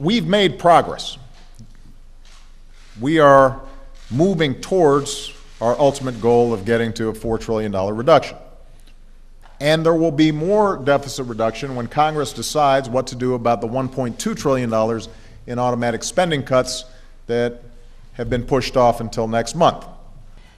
we've made progress. We are moving towards our ultimate goal of getting to a $4 trillion reduction. And there will be more deficit reduction when Congress decides what to do about the $1.2 trillion in automatic spending cuts that have been pushed off until next month.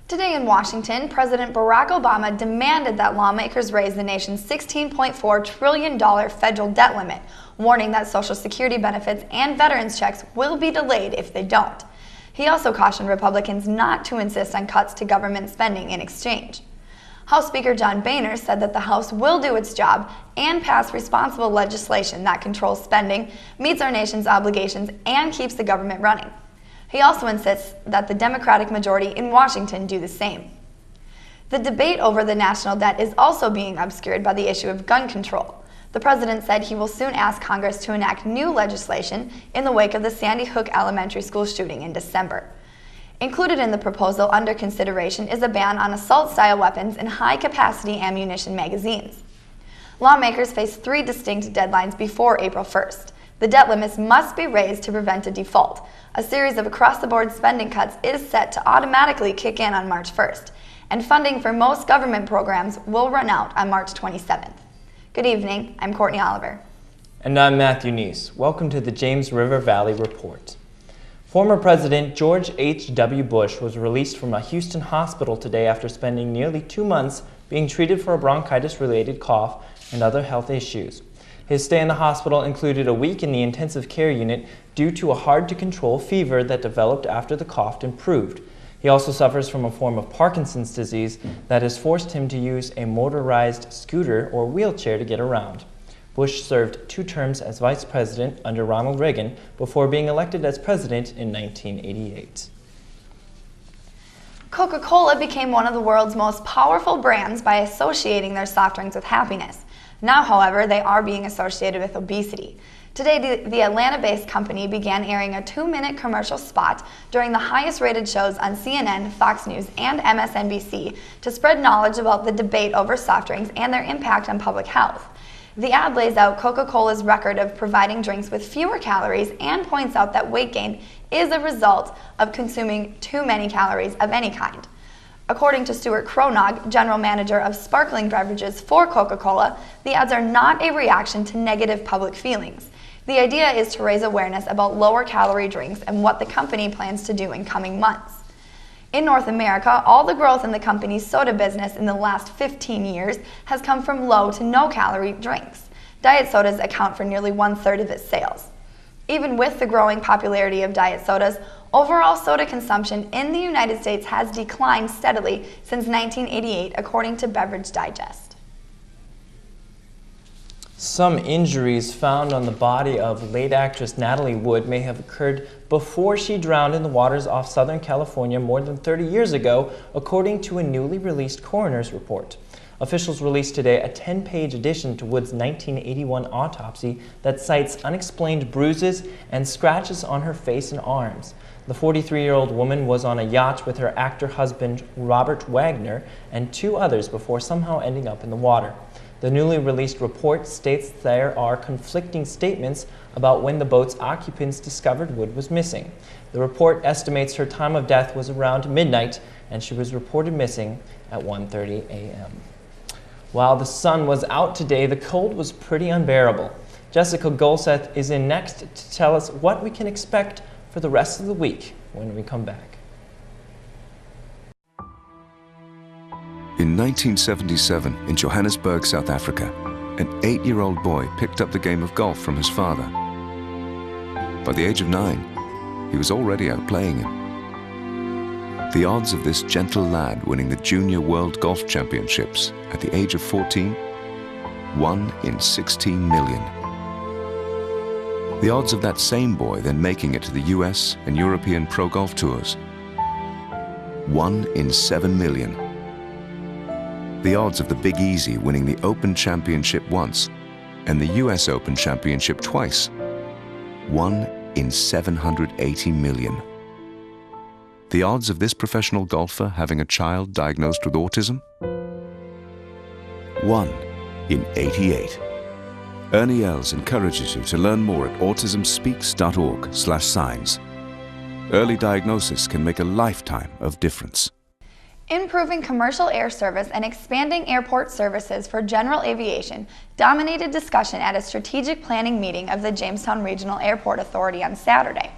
Today in Washington, President Barack Obama demanded that lawmakers raise the nation's $16.4 trillion federal debt limit, warning that Social Security benefits and veterans checks will be delayed if they don't. He also cautioned Republicans not to insist on cuts to government spending in exchange. House Speaker John Boehner said that the House will do its job and pass responsible legislation that controls spending, meets our nation's obligations, and keeps the government running. He also insists that the Democratic majority in Washington do the same. The debate over the national debt is also being obscured by the issue of gun control. The president said he will soon ask Congress to enact new legislation in the wake of the Sandy Hook Elementary School shooting in December. Included in the proposal under consideration is a ban on assault-style weapons and high-capacity ammunition magazines. Lawmakers face 3 distinct deadlines before April 1st. The debt limits must be raised to prevent a default. A series of across-the-board spending cuts is set to automatically kick in on March 1st, and funding for most government programs will run out on March 27th. Good evening, I'm Courtney Oliver. And I'm Matthew Nies. Welcome to the James River Valley Report. Former President George H.W. Bush was released from a Houston hospital today after spending nearly 2 months being treated for a bronchitis-related cough and other health issues. His stay in the hospital included a week in the intensive care unit due to a hard-to-control fever that developed after the cough improved. He also suffers from a form of Parkinson's disease that has forced him to use a motorized scooter or wheelchair to get around. Bush served 2 terms as vice president under Ronald Reagan before being elected as president in 1988. Coca-Cola became one of the world's most powerful brands by associating their soft drinks with happiness. Now, however, they are being associated with obesity. Today, the Atlanta-based company began airing a 2-minute commercial spot during the highest-rated shows on CNN, Fox News, and MSNBC to spread knowledge about the debate over soft drinks and their impact on public health. The ad lays out Coca-Cola's record of providing drinks with fewer calories and points out that weight gain is a result of consuming too many calories of any kind. According to Stuart Cronog, general manager of sparkling beverages for Coca-Cola, the ads are not a reaction to negative public feelings. The idea is to raise awareness about lower-calorie drinks and what the company plans to do in coming months. In North America, all the growth in the company's soda business in the last 15 years has come from low to no-calorie drinks. Diet sodas account for nearly 1/3 of its sales. Even with the growing popularity of diet sodas, overall soda consumption in the United States has declined steadily since 1988, according to Beverage Digest. Some injuries found on the body of late actress Natalie Wood may have occurred before she drowned in the waters off Southern California more than 30 years ago, according to a newly released coroner's report. Officials released today a 10-page addition to Wood's 1981 autopsy that cites unexplained bruises and scratches on her face and arms. The 43-year-old woman was on a yacht with her actor husband Robert Wagner and 2 others before somehow ending up in the water. The newly released report states there are conflicting statements about when the boat's occupants discovered Wood was missing. The report estimates her time of death was around midnight, and she was reported missing at 1:30 a.m. While the sun was out today, the cold was pretty unbearable. Jessica Gulseth is in next to tell us what we can expect for the rest of the week when we come back. In 1977, in Johannesburg, South Africa, an 8-year-old boy picked up the game of golf from his father. By the age of 9, he was already outplaying him. The odds of this gentle lad winning the Junior World Golf Championships at the age of 14, 1 in 16 million. The odds of that same boy then making it to the US and European Pro Golf Tours, 1 in 7 million. The odds of the Big Easy winning the Open Championship once and the US Open Championship twice, 1 in 780 million. The odds of this professional golfer having a child diagnosed with autism, 1 in 88. Ernie Els encourages you to learn more at autismspeaks.org/signs. Early diagnosis can make a lifetime of difference. Improving commercial air service and expanding airport services for general aviation dominated discussion at a strategic planning meeting of the Jamestown Regional Airport Authority on Saturday.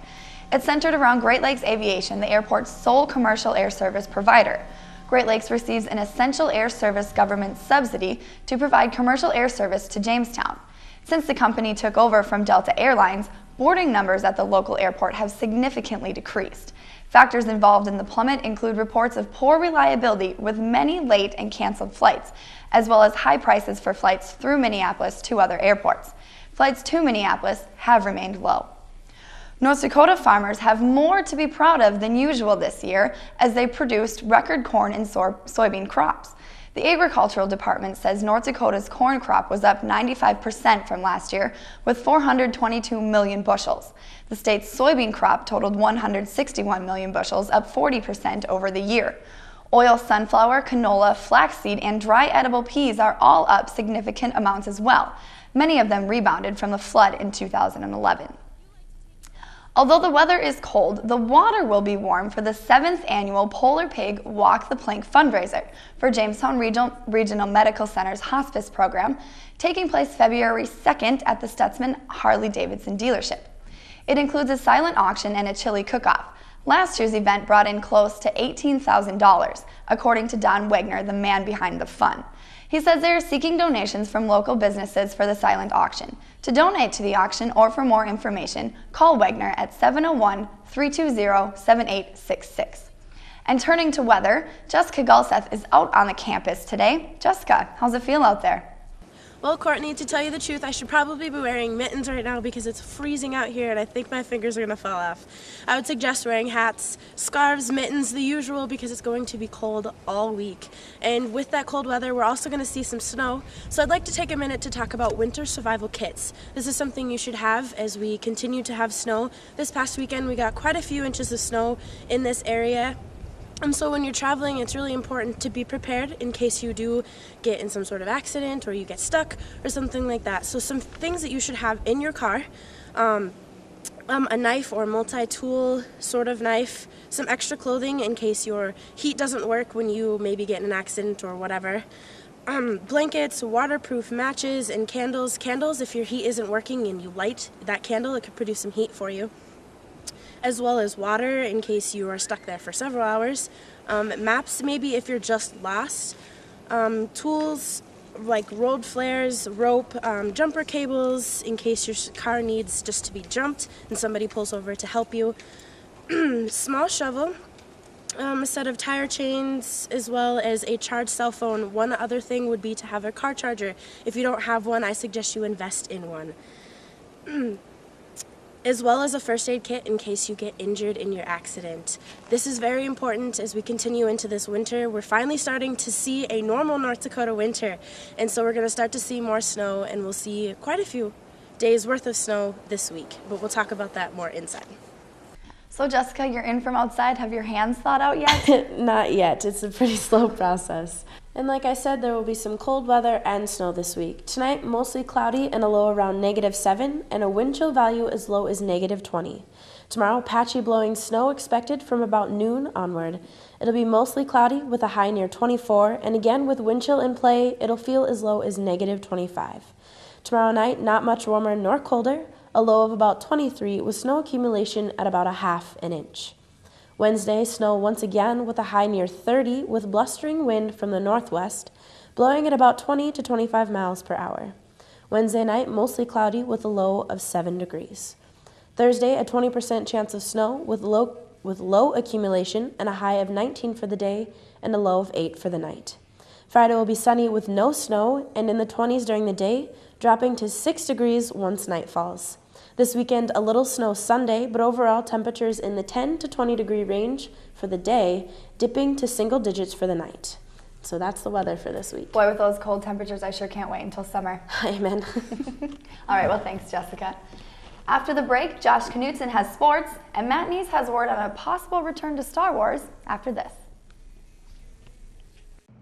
It centered around Great Lakes Aviation, the airport's sole commercial air service provider. Great Lakes receives an essential air service government subsidy to provide commercial air service to Jamestown. Since the company took over from Delta Airlines, boarding numbers at the local airport have significantly decreased. Factors involved in the plummet include reports of poor reliability with many late and canceled flights, as well as high prices for flights through Minneapolis to other airports. Flights to Minneapolis have remained low. North Dakota farmers have more to be proud of than usual this year as they produced record corn and soybean crops. The Agricultural Department says North Dakota's corn crop was up 95% from last year with 422 million bushels. The state's soybean crop totaled 161 million bushels, up 40% over the year. Oil, sunflower, canola, flaxseed, and dry edible peas are all up significant amounts as well. Many of them rebounded from the flood in 2011. Although the weather is cold, the water will be warm for the 7th annual Polar Pig Walk the Plank fundraiser for Jamestown Regional Medical Center's hospice program, taking place February 2nd at the Stutzman Harley-Davidson dealership. It includes a silent auction and a chili cook-off. Last year's event brought in close to $18,000, according to Don Wegner, the man behind the fun. He says they are seeking donations from local businesses for the silent auction. To donate to the auction or for more information, call Wegner at 701-320-7866. And turning to weather, Jessica Gulseth is out on the campus today. Jessica, how's it feel out there? Well, Courtney, to tell you the truth, I should probably be wearing mittens right now because it's freezing out here and I think my fingers are going to fall off. I would suggest wearing hats, scarves, mittens, the usual, because it's going to be cold all week. And with that cold weather, we're also going to see some snow. So I'd like to take a minute to talk about winter survival kits. This is something you should have as we continue to have snow. This past weekend, we got quite a few inches of snow in this area. And so when you're traveling, it's really important to be prepared in case you do get in some sort of accident or you get stuck or something like that. So some things that you should have in your car, a knife or multi-tool sort of knife, some extra clothing in case your heat doesn't work when you maybe get in an accident or whatever. Blankets, waterproof matches, and candles. Candles, if your heat isn't working and you light that candle, it could produce some heat for you. As well as water in case you are stuck there for several hours. Maps, maybe if you're just lost. Tools like road flares, rope, jumper cables in case your car needs just to be jumped and somebody pulls over to help you. Small shovel, a set of tire chains, as well as a charged cell phone. One other thing would be to have a car charger. If you don't have one, I suggest you invest in one. As well as a first aid kit in case you get injured in your accident. This is very important as we continue into this winter. We're finally starting to see a normal North Dakota winter, and so we're going to start to see more snow, and we'll see quite a few days worth of snow this week, but we'll talk about that more inside. So Jessica, you're in from outside. Have your hands thawed out yet? Not yet. It's a pretty slow process. And like I said, there will be some cold weather and snow this week. Tonight, mostly cloudy and a low around -7 and a wind chill value as low as -20. Tomorrow, patchy blowing snow expected from about noon onward. It'll be mostly cloudy with a high near 24, and again with wind chill in play, it'll feel as low as -25. Tomorrow night, not much warmer nor colder, a low of about 23 with snow accumulation at about 1/2 inch. Wednesday, snow once again with a high near 30 with blustering wind from the northwest, blowing at about 20 to 25 miles per hour. Wednesday night, mostly cloudy with a low of 7 degrees. Thursday, a 20% chance of snow with low accumulation and a high of 19 for the day and a low of 8 for the night. Friday will be sunny with no snow and in the 20s during the day, dropping to 6 degrees once night falls. This weekend, a little snow Sunday, but overall temperatures in the 10 to 20 degree range for the day, dipping to single digits for the night. So that's the weather for this week. Boy, with those cold temperatures, I sure can't wait until summer. Amen. All right, well, thanks, Jessica. After the break, Josh Knutson has sports, and Matt Nies has word on a possible return to Star Wars after this.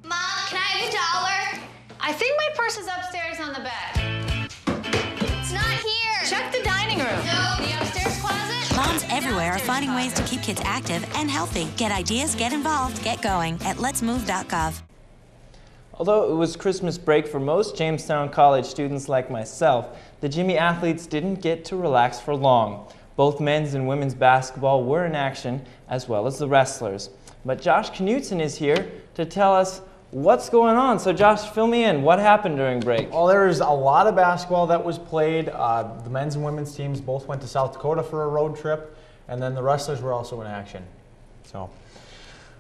Mom, can I have $1? I think my purse is upstairs on the bed. living room. No, the upstairs closet. Moms everywhere are finding ways to keep kids active and healthy. Get ideas, get involved, get going at letsmove.gov. Although it was Christmas break for most Jamestown College students like myself, the Jimmy athletes didn't get to relax for long. Both men's and women's basketball were in action, as well as the wrestlers. But Josh Knutson is here to tell us what's going on. So Josh, fill me in. What happened during break? Well, there was a lot of basketball that was played. The men's and women's teams both went to South Dakota for a road trip, and then the wrestlers were also in action. So,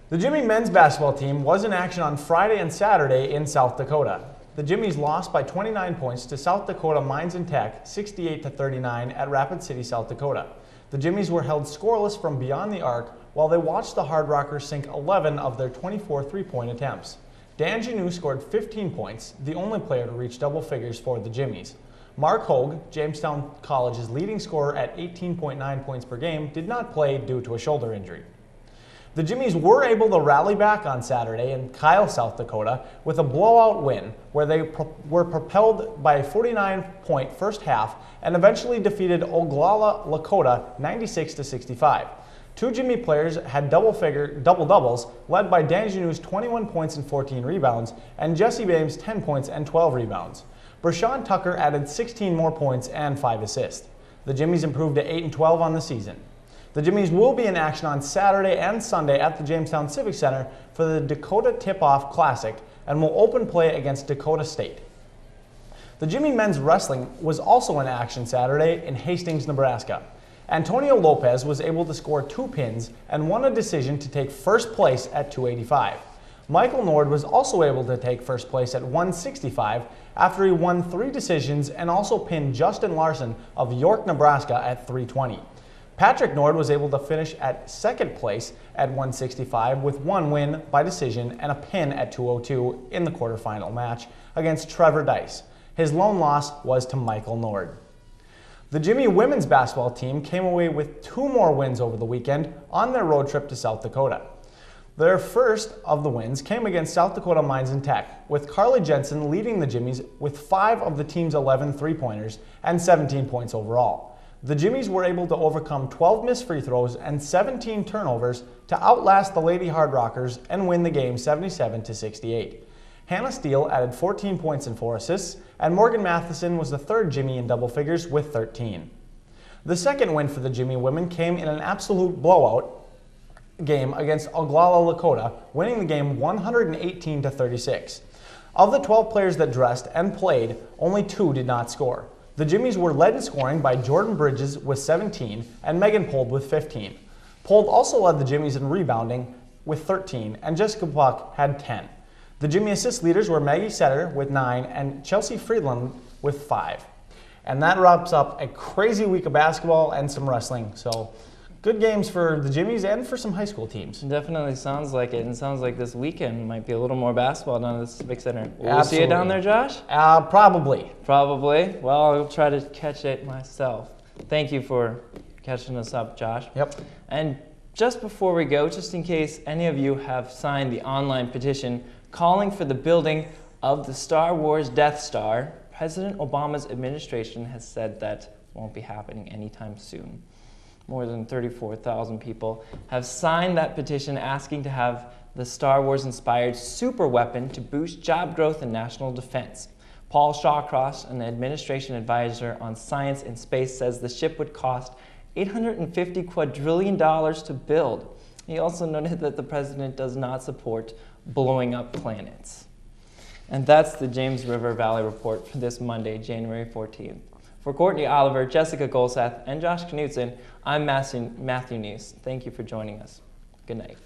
the Jimmy men's basketball team was in action on Friday and Saturday in South Dakota. The Jimmies lost by 29 points to South Dakota Mines and Tech, 68-39 at Rapid City, South Dakota. The Jimmies were held scoreless from beyond the arc while they watched the Hard Rockers sink 11 of their 24 three-point attempts. Dan Janou scored 15 points, the only player to reach double figures for the Jimmies. Mark Hogue, Jamestown College's leading scorer at 18.9 points per game, did not play due to a shoulder injury. The Jimmies were able to rally back on Saturday in Kyle, South Dakota, with a blowout win where they were propelled by a 49-point first half and eventually defeated Oglala Lakota 96-65. Two Jimmy players had double-doubles, led by Dan Janou's 21 points and 14 rebounds, and Jesse Bames' 10 points and 12 rebounds. Brashawn Tucker added 16 more points and 5 assists. The Jimmies improved to 8-12 on the season. The Jimmies will be in action on Saturday and Sunday at the Jamestown Civic Center for the Dakota Tip-Off Classic and will open play against Dakota State. The Jimmy men's wrestling was also in action Saturday in Hastings, Nebraska. Antonio Lopez was able to score 2 pins and won a decision to take first place at 285. Michael Nord was also able to take first place at 165 after he won 3 decisions and also pinned Justin Larson of York, Nebraska at 320. Patrick Nord was able to finish at second place at 165 with 1 win by decision and a pin at 202 in the quarterfinal match against Trevor Dice. His lone loss was to Michael Nord. The Jimmy women's basketball team came away with 2 more wins over the weekend on their road trip to South Dakota. Their first of the wins came against South Dakota Mines and Tech, with Carly Jensen leading the Jimmies with 5 of the team's 11 three-pointers and 17 points overall. The Jimmies were able to overcome 12 missed free throws and 17 turnovers to outlast the Lady Hard Rockers and win the game 77-68. Hannah Steele added 14 points and 4 assists, and Morgan Matheson was the third Jimmy in double figures with 13. The second win for the Jimmy women came in an absolute blowout game against Oglala Lakota, winning the game 118-36. Of the 12 players that dressed and played, only 2 did not score. The Jimmies were led in scoring by Jordan Bridges with 17 and Megan Pold with 15. Pold also led the Jimmies in rebounding with 13, and Jessica Buck had 10. The Jimmy assist leaders were Maggie Setter with 9 and Chelsea Friedland with 5. And that wraps up a crazy week of basketball and some wrestling. So good games for the Jimmies and for some high school teams. Definitely sounds like it, and sounds like this weekend might be a little more basketball down at the Civic Center. Will we see you down there, Josh? Probably. Probably. Well, I'll try to catch it myself. Thank you for catching us up, Josh. Yep. And just before we go, just in case any of you have signed the online petition calling for the building of the Star Wars Death Star, President Obama's administration has said that won't be happening anytime soon. More than 34,000 people have signed that petition asking to have the Star Wars-inspired super weapon to boost job growth and national defense. Paul Shawcross, an administration advisor on science and space, says the ship would cost $850 quadrillion to build. He also noted that the president does not support blowing up planets. And that's the James River Valley Report for this Monday, January 14th. For Courtney Oliver, Jessica Gulseth, and Josh Knutson, I'm Matthew Nies. Thank you for joining us. Good night.